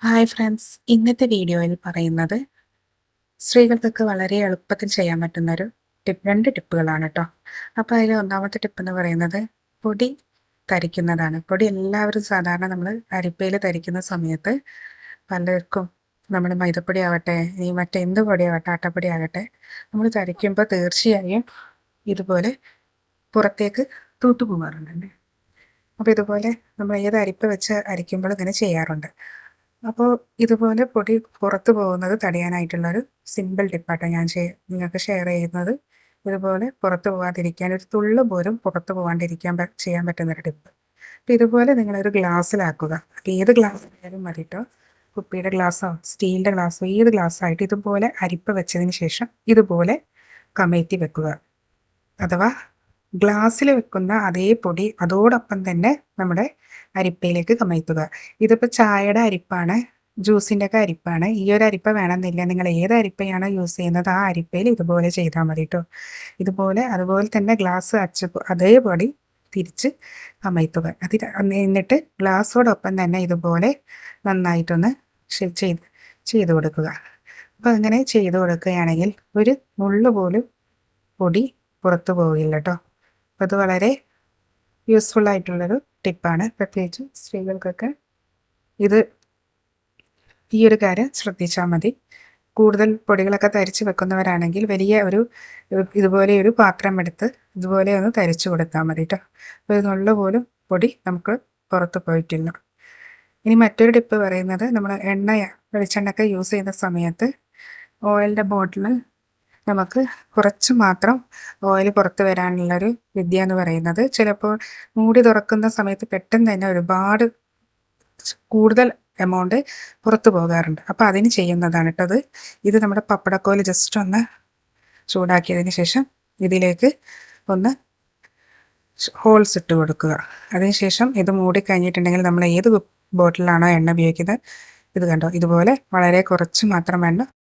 Hi friends, ഇന്നത്തെ വീഡിയോയിൽ പറയുന്നത് സ്ത്രീകൾക്കൊക്കെ വളരെ എളുപ്പത്തിൽ ചെയ്യാൻ പറ്റുന്നൊരു രണ്ട് ടിപ്പുകളാണ് കേട്ടോ. അപ്പോൾ അതിൽ ഒന്നാമത്തെ ടിപ്പ് എന്ന് പറയുന്നത് പൊടി തരിക്കുന്നതാണ്. പൊടി എല്ലാവരും സാധാരണ നമ്മൾ അരിപ്പയിൽ തരിക്കുന്ന സമയത്ത് പലർക്കും നമ്മൾ മൈദപ്പൊടി ആവട്ടെ ഇനി മറ്റെന്ത് പൊടിയാവട്ടെ ആട്ടപ്പൊടി ആകട്ടെ നമ്മൾ തരിക്കുമ്പോൾ തീർച്ചയായും ഇതുപോലെ പുറത്തേക്ക് തൂത്തു പോകാറുണ്ട്. അപ്പോൾ ഇതുപോലെ നമ്മൾ ഏത് അരിപ്പ വെച്ച് അരിക്കുമ്പോൾ ഇങ്ങനെ ചെയ്യാറുണ്ട്. അപ്പോൾ ഇതുപോലെ പൊടി പുറത്ത് പോകുന്നത് തടയാനായിട്ടുള്ളൊരു സിമ്പിൾ ടിപ്പാട്ടോ ഞാൻ നിങ്ങൾക്ക് ഷെയർ ചെയ്യുന്നത്. ഇതുപോലെ പുറത്ത് പോകാതിരിക്കാൻ ഒരു തുള്ളി പോലും പുറത്ത് പോകാണ്ടിരിക്കാൻ ചെയ്യാൻ പറ്റുന്നൊരു ടിപ്പ്. അപ്പോൾ ഇതുപോലെ നിങ്ങളൊരു ഗ്ലാസ്സിലാക്കുക. ഏത് ഗ്ലാസ് ആയാലും മതി കേട്ടോ. കുപ്പിയുടെ ഗ്ലാസ്സോ സ്റ്റീലിൻ്റെ ഗ്ലാസ്സോ ഏത് ഗ്ലാസ്സായിട്ട് ഇതുപോലെ അരിപ്പ വെച്ചതിന് ശേഷം ഇതുപോലെ കമഴ്ത്തി വെക്കുക. അഥവാ ഗ്ലാസ്സിൽ വെക്കുന്ന അതേ പൊടി അതോടൊപ്പം തന്നെ നമ്മുടെ അരിപ്പയിലേക്ക് കമഴ്ത്തുക. ഇതിപ്പോൾ ചായയുടെ അരിപ്പാണ്, ജ്യൂസിൻ്റെ ഒക്കെ അരിപ്പാണ്. ഈ ഒരു അരിപ്പ വേണമെന്നില്ല, നിങ്ങൾ ഏത് അരിപ്പയാണോ യൂസ് ചെയ്യുന്നത് ആ അരിപ്പയിൽ ഇതുപോലെ ചെയ്താൽ മതി കേട്ടോ. അതുപോലെ തന്നെ ഗ്ലാസ് അതേ പൊടി തിരിച്ച് കമഴ്ത്തുക. എന്നിട്ട് ഗ്ലാസ്സോടൊപ്പം തന്നെ ഇതുപോലെ നന്നായിട്ടൊന്ന് ചെയ്ത് കൊടുക്കുക. അപ്പോൾ അങ്ങനെ ചെയ്ത് കൊടുക്കുകയാണെങ്കിൽ ഒരു നുള്ളു പോലും പൊടി പുറത്തു പോവില്ല കേട്ടോ. അപ്പോൾ അത് വളരെ യൂസ്ഫുൾ ആയിട്ടുള്ളൊരു ടിപ്പാണ്. പ്രത്യേകിച്ച് സ്ത്രീകൾക്കൊക്കെ ഈ ഒരു കാര്യം ശ്രദ്ധിച്ചാൽ മതി. കൂടുതൽ പൊടികളൊക്കെ തരിച്ച് വെക്കുന്നവരാണെങ്കിൽ വലിയ ഇതുപോലെ ഒരു പാത്രം എടുത്ത് ഇതുപോലെ ഒന്ന് തരിച്ചു കൊടുത്താൽ മതി കേട്ടോ. അപ്പോൾ ഇതിനുള്ള പോലും പൊടി നമുക്ക് പുറത്ത് പോയിട്ടില്ല. ഇനി മറ്റൊരു ടിപ്പ് പറയുന്നത്, നമ്മൾ വെളിച്ചെണ്ണയൊക്കെ യൂസ് ചെയ്യുന്ന സമയത്ത് ഓയിലിൻ്റെ ബോട്ടിൽ നമുക്ക് കുറച്ച് മാത്രം ഓയിൽ പുറത്ത് വരാനുള്ളൊരു വിദ്യ എന്ന് പറയുന്നത്, ചിലപ്പോൾ മൂടി തുറക്കുന്ന സമയത്ത് പെട്ടെന്ന് തന്നെ ഒരുപാട് കൂടുതൽ എമൗണ്ട് പുറത്ത് പോകാറുണ്ട്. അപ്പോൾ അതിന് ചെയ്യുന്നതാണ് കേട്ടോ ഇത് നമ്മുടെ പപ്പടക്കോല് ജസ്റ്റ് ഒന്ന് ചൂടാക്കിയതിന് ശേഷം ഇതിലേക്ക് ഒന്ന് ഹോൾസ് ഇട്ട് കൊടുക്കുക. അതിനുശേഷം ഇത് മൂടി കഴിഞ്ഞിട്ടുണ്ടെങ്കിൽ നമ്മൾ ഏത് ബോട്ടിലാണോ എണ്ണ ഉപയോഗിക്കുന്നത് ഇത് കണ്ടോ, ഇതുപോലെ വളരെ കുറച്ച് മാത്രം എണ്ണ